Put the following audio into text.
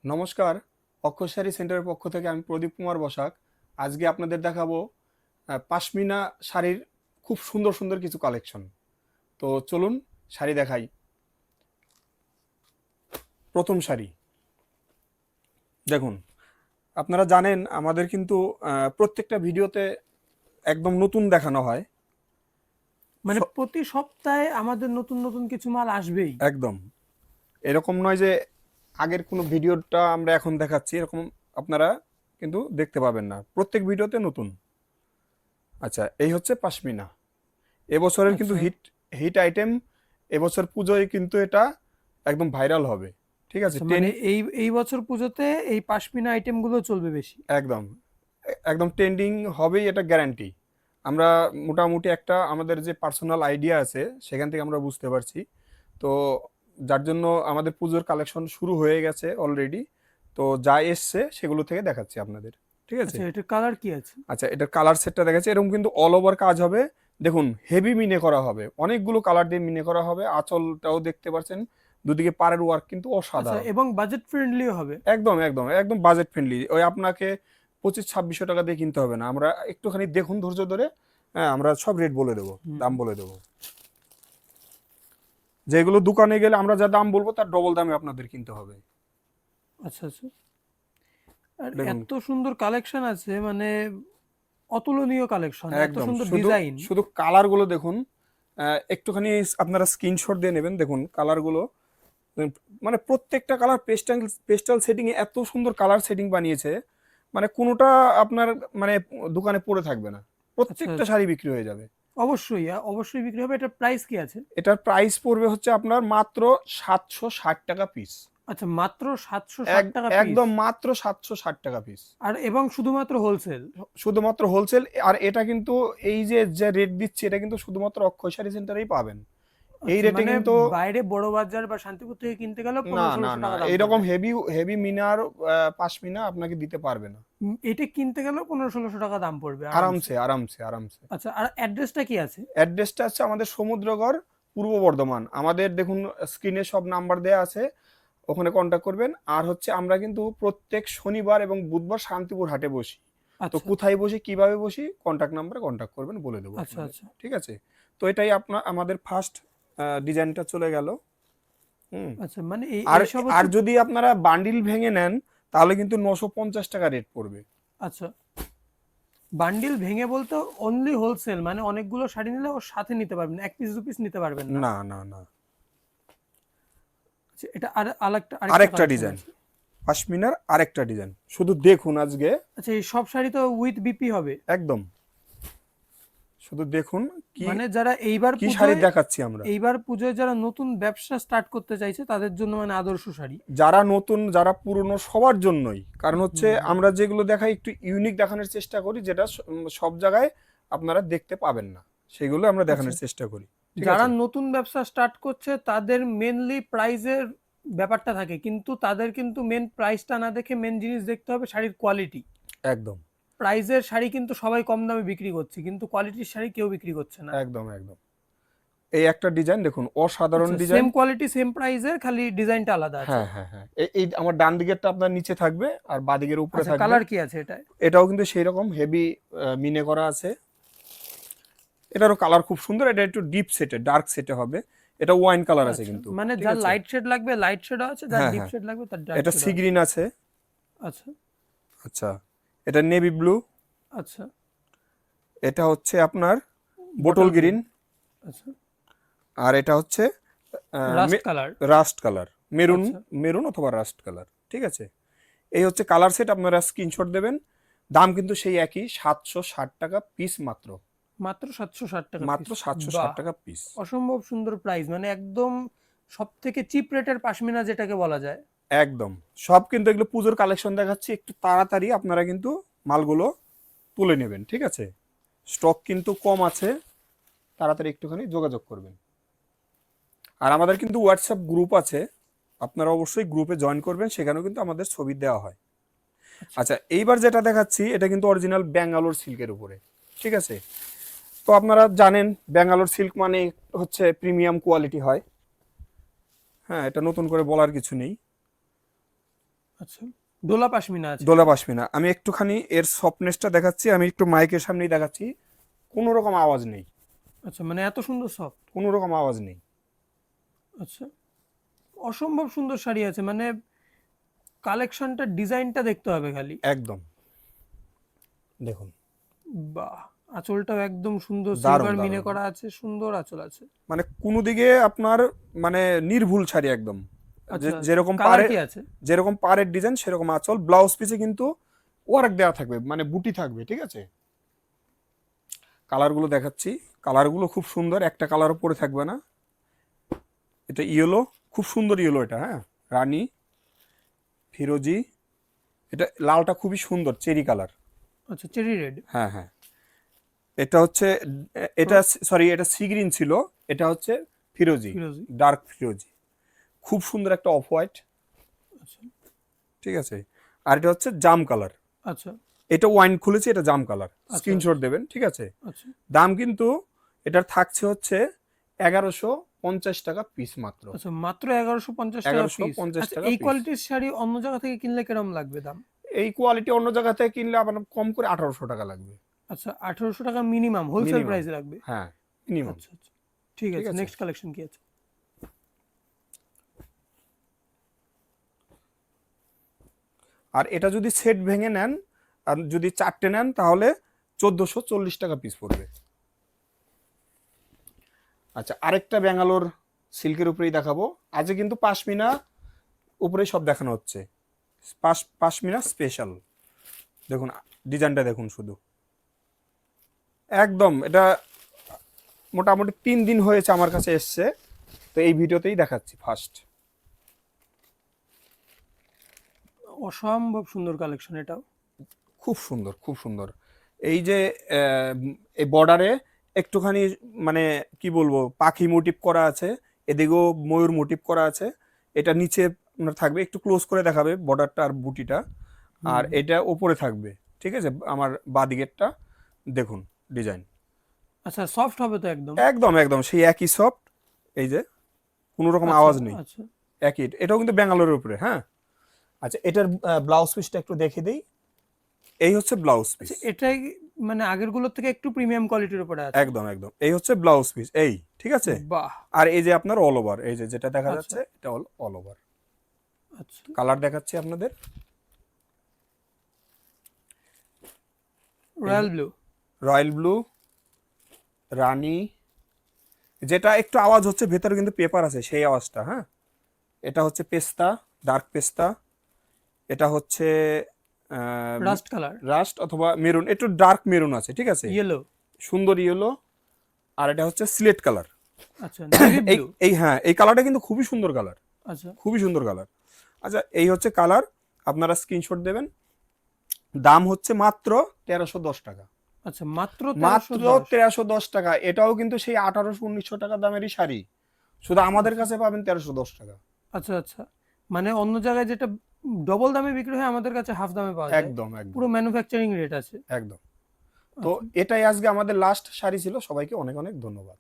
নমস্কার, অক্ষর শাড়ি সেন্টারের পক্ষ থেকে আমি প্রদীপ কুমার বসাক। আজকে আপনাদের দেখাবো পাশমিনা শাড়ির খুব সুন্দর সুন্দর কিছু কালেকশন। তো চলুন শাড়ি দেখাই। প্রথম শাড়ি দেখুন, আপনারা জানেন আমাদের কিন্তু প্রত্যেকটা ভিডিওতে একদম নতুন দেখানো হয়। মানে স- প্রতি সপ্তাহে আমাদের নতুন নতুন কিছু মাল আসবেই। একদম এরকম নয় যে আগের কোনো ভিডিওটা আমরা এখন দেখাচ্ছি, এরকম আপনারা কিন্তু দেখতে পাবেন না, প্রত্যেক ভিডিওতে নতুন। আচ্ছা, এই হচ্ছে পাশমিনা, এবছরের কিন্তু আচ্ছা হিট হিট আইটেম। এবছর পুজোয় কিন্তু এটা একদম ভাইরাল হবে। ঠিক আছে, আচ্ছা, টেন মানে এই বছর পুজোতে এই পাশমিনা আইটেম গুলো চলবে বেশি। একদম একদম ট্রেন্ডিং হবেই, এটা গ্যারান্টি। আমরা মোটামুটি একটা আমাদের যে পার্সোনাল আইডিয়া আছে সেখান থেকে আমরা বুঝতে পারছি। তো যার জন্য আমাদের পুজোর কালেকশন শুরু হয়ে গেছে অলরেডি। তো যা এসছে সেগুলো থেকে দেখাচ্ছি আপনাদের। ঠিক আছে। আচ্ছা, এটার কালার কি আছে? আচ্ছা, এটার কালার সেটটা দেখাচ্ছি। এরকম কিন্তু অল ওভার কাজ হবে। দেখুন, হেভি মিনে করা হবে, অনেকগুলো কালার দিয়ে মিনে করা হবে। আঁচলটাও দেখতে পাচ্ছেন, দুদিকে পাড়ের ওয়ার্ক কিন্তু আচ্ছা, অসাধারণ। এবং বাজেট ফ্রেন্ডলিও হবে। একদম একদম একদম বাজেট ফ্রেন্ডলি। ওই আপনাকে 2500-2600 টাকা দিয়ে কিনতে হবে না, আমরা একটুখানি দেখুন ধৈর্য ধরে। হ্যাঁ, আমরা সব রেট বলে দেবো, হুম। দাম বলে দেবো। যেগুলো দোকানে গেলে আমরা যা দাম বলবো তার ডবল দামে আপনাদের কিনতে হবে। আচ্ছা আচ্ছা, আর দেখুন, এত সুন্দর কালেকশন আছে, মানে অতুলনীয় কালেকশন, এত একদম সুন্দর শুধু ডিজাইন। শুধু কালারগুলো দেখুন। একটুখানি আপনারা স্ক্রিনশট দিয়ে নেবেন। দেখুন কালারগুলো, মানে প্রত্যেকটা কালার পেস্টাল পেস্টাল সেটিং এ এত সুন্দর কালার সেটিং বানিয়েছে, মানে কোনোটা আপনার মানে দোকানে পড়ে থাকবে না, আচ্ছা প্রত্যেকটা আচ্ছা, শাড়ি বিক্রি হয়ে যাবে। অবশ্যই অবশ্যই বিক্রি হবে। এটার প্রাইস কি আছে? এটার প্রাইস পড়বে হচ্ছে আপনার মাত্র 760 টাকা পিস। আচ্ছা, মাত্র 760 টাকা পিস। একদম মাত্র 760 টাকা পিস, আর এবং শুধুমাত্র হোলসেল? শুধুমাত্র হোলসেল। আর এটা কিন্তু এই যে যে রেট দিচ্ছে এটা কিন্তু শুধুমাত্র অক্ষয় শাড়ি সেন্টারেই পাবেন। এই আচ্ছা, রেটে মানে কিন্তু বাইরে বড় বাজার বা শান্তিপুর থেকে কিনতে গেলেও না 1500 না না, টাকা দাম এইরকম পড়বে। হেভি হেভি মিনার পাশমিনা আপনাকে দিতে পারবে না। এটা কিনতে গেলেও 1500 টাকা দাম পড়বে আরামসে। আরামসে আরামসে আরামসে। আচ্ছা, আর অ্যাড্রেসটা কি আছে? অ্যাড্রেসটা হচ্ছে আমাদের সমুদ্রগড়, পূর্ব বর্ধমান। আমাদের দেখুন স্ক্রিনে সব নাম্বার দেয়া আছে, ওখানে কন্ট্যাক্ট করবেন। আর হচ্ছে আমরা কিন্তু প্রত্যেক শনিবার এবং বুধবার শান্তিপুর হাটে বসি। তো আচ্ছা কোথায় বসি, কিভাবে বসি, কন্ট্যাক্ট নাম্বারে কন্ট্যাক্ট করবেন, বলে দেবো আচ্ছা আপনাদের। আচ্ছা ঠিক আছে। তো এটাই আপনার আমাদের ফার্স্ট ডিজাইনটা চলে গেল। হুম। আচ্ছা, মানে এই আর এইসব আর হচ্ছে যদি আপনারা বান্ডিল ভেঙে নেন তাহলে কিন্তু 950 টাকা রেট পড়বে। আচ্ছা, বান্ডিল ভেঙে বলতে অনলি হোলসেল, মানে অনেকগুলো শাড়ি নিলে ওর সাথে নিতে পারবেন, এক পিস দু পিস নিতে পারবেন না। না না না। আচ্ছা, এটা আর আরেকটা আরেকটা কালেকশন ডিজাইন, আছে। পশমিনার আরেকটা ডিজাইন, শুধু দেখুন আজকে। আচ্ছা, এই সব শাড়ি তো উইথ বিপি হবে? একদম, শুধু দেখুন কি মানে যারা এইবার কি শাড়ি পুজোয় দেখাচ্ছি আমরা। যারা নতুন ব্যবসা স্টার্ট করতে চাইছে তাদের জন্য মানে আদর্শ শাড়ি। যারা নতুন যারা পুরনো সবার জন্যই, কারণ হচ্ছে হুম হুম। আমরা যেগুলো দেখাই একটু ইউনিক দেখানোর চেষ্টা করি, যেটা সব জায়গায় আপনারা দেখতে পাবেন না, সেগুলো আমরা আচ্ছা, দেখানোর চেষ্টা করি। ঠিক যারা আছে। নতুন ব্যবসা স্টার্ট করছে তাদের মেনলি প্রাইজের ব্যাপারটা থাকে, কিন্তু তাদের কিন্তু মেন প্রাইসটা না দেখে মেন জিনিস দেখতে হবে শাড়ির কোয়ালিটি। একদম প্রাইজের শাড়ি কিন্তু সবাই কম দামে বিক্রি করছে, কিন্তু কোয়ালিটির শাড়ি কেউ বিক্রি করছে না। একদম একদম। এই একটা ডিজাইন দেখুন, অসাধারণ আচ্ছা, সেম ডিজাইন। কোয়ালিটি সেম প্রাইজের, খালি ডিজাইনটা আলাদা আছে। হ্যাঁ হ্যাঁ হ্যাঁ, এই আমার ডান দিকেরটা আপনার নিচে থাকবে আর বাঁ দিকের উপরে আচ্ছা, থাকবে। কালার কি আছে এটায়? এটাও কিন্তু সেই রকম হেভি মিনে করা আছে। এটারও কালার খুব সুন্দর, এটা একটু ডিপ সেটে ডার্ক সেটে হবে। এটা ওয়াইন কালার আছে আচ্ছা, কিন্তু। মানে ঠিক যার আছে। লাইট শেড লাগবে লাইট শেডও আছে, যার হ্যাঁ ডিপ হ্যাঁ, শেড লাগবে তার ডার্ক এটা সি শেডও আছে। গ্রিন আছে। আচ্ছা আচ্ছা, এটা নেভি ব্লু। আচ্ছা, এটা হচ্ছে আপনার বোটল বটল গ্রিন। গ্রিন। আচ্ছা, আর এটা হচ্ছে rushed colour. Rushed colour, maroon, আচ্ছা, মেরুন অথবা রাস্ট কালার। ঠিক আছে। এই হচ্ছে কালার সেট, আপনারা স্ক্রিনশট দেবেন। দাম কিন্তু সেই একই, 760 টাকা পিস মাত্র। মাত্র 760 টাকা মাত্র পিস। 760 বাহ, টাকা পিস। অসম্ভব সুন্দর প্রাইস, মানে একদম সব থেকে চিপ রেটের পাশমিনা যেটাকে বলা যায়। একদম। সব কিন্তু এগুলো পুজোর কালেকশন দেখাচ্ছি, একটু তাড়াতাড়ি আপনারা কিন্তু মালগুলো তুলে নেবেন। ঠিক আছে। স্টক কিন্তু কম আছে, তাড়াতাড়ি একটুখানি যোগাযোগ করবেন। আর আমাদের কিন্তু হোয়াটসঅ্যাপ গ্রুপ আছে, আপনারা অবশ্যই গ্রুপে জয়েন করবেন, সেখানেও কিন্তু আমাদের ছবি দেওয়া হয়। আচ্ছা আচ্ছা, এইবার যেটা দেখাচ্ছি এটা কিন্তু অরিজিনাল ব্যাঙ্গালোর সিল্কের উপরে। ঠিক আছে। তো আপনারা জানেন ব্যাঙ্গালোর সিল্ক মানে হচ্ছে প্রিমিয়াম কোয়ালিটি হয়। হ্যাঁ, এটা নতুন করে বলার কিছু নেই। আচ্ছা, ডোলা পাশমিনা আছে। দোলা পাশমিনা। আমি একটুখানি এর সফটনেসটা দেখাচ্ছি, আমি একটু মাইকের সামনেই দেখাচ্ছি। কোনো রকম আওয়াজ নেই, আচ্ছা, মানে এত সুন্দর সফট। কোনো রকম আওয়াজ নেই। আচ্ছা, অসম্ভব সুন্দর শাড়ি আছে, মানে কালেকশনটা, ডিজাইনটা দেখতে হবে খালি। একদম, দেখুন বাহ, আঁচলটাও একদম সুন্দর, দারুণ সিলভার মিনে দারুণ, করা আছে, সুন্দর আঁচল আছে। মানে কোনো দিকে আপনার মানে নির্ভুল শাড়ি একদম। আচ্ছা, যেরকম কালার পারে, কি আছে? যেরকম পাড়ের ডিজাইন সেরকম আঁচল। ব্লাউজ পিসে কিন্তু ওয়ার্ক দেওয়া থাকবে, মানে বুটি থাকবে, ঠিক আছে। কালারগুলো দেখাচ্ছি, কালারগুলো খুব সুন্দর, একটা কালারও পরে থাকবে না। এটা ইয়েলো, খুব সুন্দর ইয়েলো এটা, হ্যাঁ, রানী, ফিরোজি, এটা লালটা খুবই সুন্দর, চেরি কালার। আচ্ছা, চেরি রেড। হ্যাঁ হ্যাঁ, এটা হচ্ছে, এটা সরি এটা সি গ্রিন ছিল, এটা হচ্ছে ফিরোজি, ফিরোজি। ডার্ক ফিরোজি। খুব সুন্দর একটা অফ হোয়াইট, আচ্ছা ঠিক আছে। আর এটা হচ্ছে জাম কালার, আচ্ছা এটা ওয়াইন খুলেছি, এটা জাম কালার। আচ্ছা স্ক্রিনশট দেবেন, ঠিক আছে। আচ্ছা। দাম কিন্তু এটার থাকছে হচ্ছে 1150 টাকা পিস মাত্র। আচ্ছা, মাত্র 1150 টাকা পিস। 1150 আচ্ছা, টাকা এই পিস। কোয়ালিটির শাড়ি অন্য জায়গা থেকে কিনলে কিরম লাগবে দাম? এই কোয়ালিটি অন্য জায়গা থেকে কিনলে আপনার কম করে 1800 টাকা লাগবে আচ্ছা, 1800 টাকা মিনিমাম হোলসেল মিনিমাম। প্রাইস লাগবে। হ্যাঁ, মিনিমাম। আচ্ছা আচ্ছা, ঠিক ঠিক আছে। আছে। নেক্সট কালেকশন কি আছে? আর এটা যদি সেট ভেঙে নেন, আর যদি 4টে নেন, তাহলে 1440 টাকা পিস পড়বে। আচ্ছা, আরেকটা ব্যাঙ্গালোর সিল্কের উপরেই দেখাবো। আজকে কিন্তু পাশমিনা উপরেই সব দেখানো হচ্ছে, পাশমিনা স্পেশাল। দেখুন ডিজাইনটা দেখুন শুধু, একদম এটা মোটামুটি 3 দিন হয়েছে আমার কাছে এসছে, তো এই ভিডিওতেই দেখাচ্ছি ফার্স্ট। অসম্ভব সুন্দর কালেকশন এটাও। খুব সুন্দর, খুব সুন্দর। এই যে এই বর্ডারে একটুখানি মানে কি বলবো, পাখি মোটিভ করা আছে, এদিকেও ময়ূর মোটিভ করা আছে। এটা নিচে আপনার থাকবে, একটু ক্লোজ করে দেখাবে বর্ডারটা আর বুটিটা, আর এটা ওপরে থাকবে, ঠিক আছে। আমার বাদিকেরটা দেখুন ডিজাইন, আচ্ছা, সফট হবে তো একদম? একদম একদম সেই একই সফট। এই যে কোনো রকম আচ্ছা আওয়াজ নেই, আচ্ছা একই। এটাও কিন্তু ব্যাঙ্গালোরের উপরে, হ্যাঁ। আচ্ছা, এটার ব্লাউজ পিসটা একটু দেখে দিই। এই হচ্ছে ব্লাউজ পিস, আচ্ছা, এটাই মানে আগের গুলোর থেকে একটু প্রিমিয়াম কোয়ালিটির উপরে আছে। একদম একদম। এই হচ্ছে ব্লাউজ পিস, এই, ঠিক আছে। বাহ। আর এই যে আপনার অল ওভার, এই যে যেটা দেখা আচ্ছা যাচ্ছে এটা হল অল ওভার। আচ্ছা, কালার দেখাচ্ছি আপনাদের, রয়্যাল ব্লু। রয়্যাল ব্লু, রানী, যেটা একটু আওয়াজ হচ্ছে ভেতরে কিন্তু পেপার আছে সেই আওয়াজটা, হ্যাঁ। এটা হচ্ছে পেস্তা, ডার্ক পেস্তা। এটা হচ্ছে রাস্ট কালার। রাস্ট অথবা মেরুন, একটু ডার্ক মেরুন আছে, ঠিক আছে, ইয়েলো। সুন্দর ইয়েলো। আর এটা হচ্ছে সিলেট কালার। আচ্ছা, নেভি এই ব্লু। এই হ্যাঁ, এই কালারটা কিন্তু খুবই সুন্দর কালার, আচ্ছা খুবই সুন্দর কালার। আচ্ছা, এই হচ্ছে কালার, আপনারা স্ক্রিনশট দেবেন। দাম হচ্ছে মাত্র 1310 টাকা, আচ্ছা, মাত্র মাত্র 1310। 1310 টাকা। এটাও কিন্তু সেই 1800-1900 টাকা দামেরই শাড়ি, শুধু আমাদের কাছে পাবেন 1310 টাকা। আচ্ছা আচ্ছা, মানে অন্য জায়গায় যেটা ডবল দামে বিক্রি হয় আমাদের কাছে হাফ দামে পাওয়া যায়। একদম একদম পুরো ম্যানুফ্যাকচারিং রেট আছে। একদম। তো আচ্ছা। এটাই আজকে আমাদের লাস্ট শাড়ি ছিল। সবাইকে অনেক অনেক ধন্যবাদ।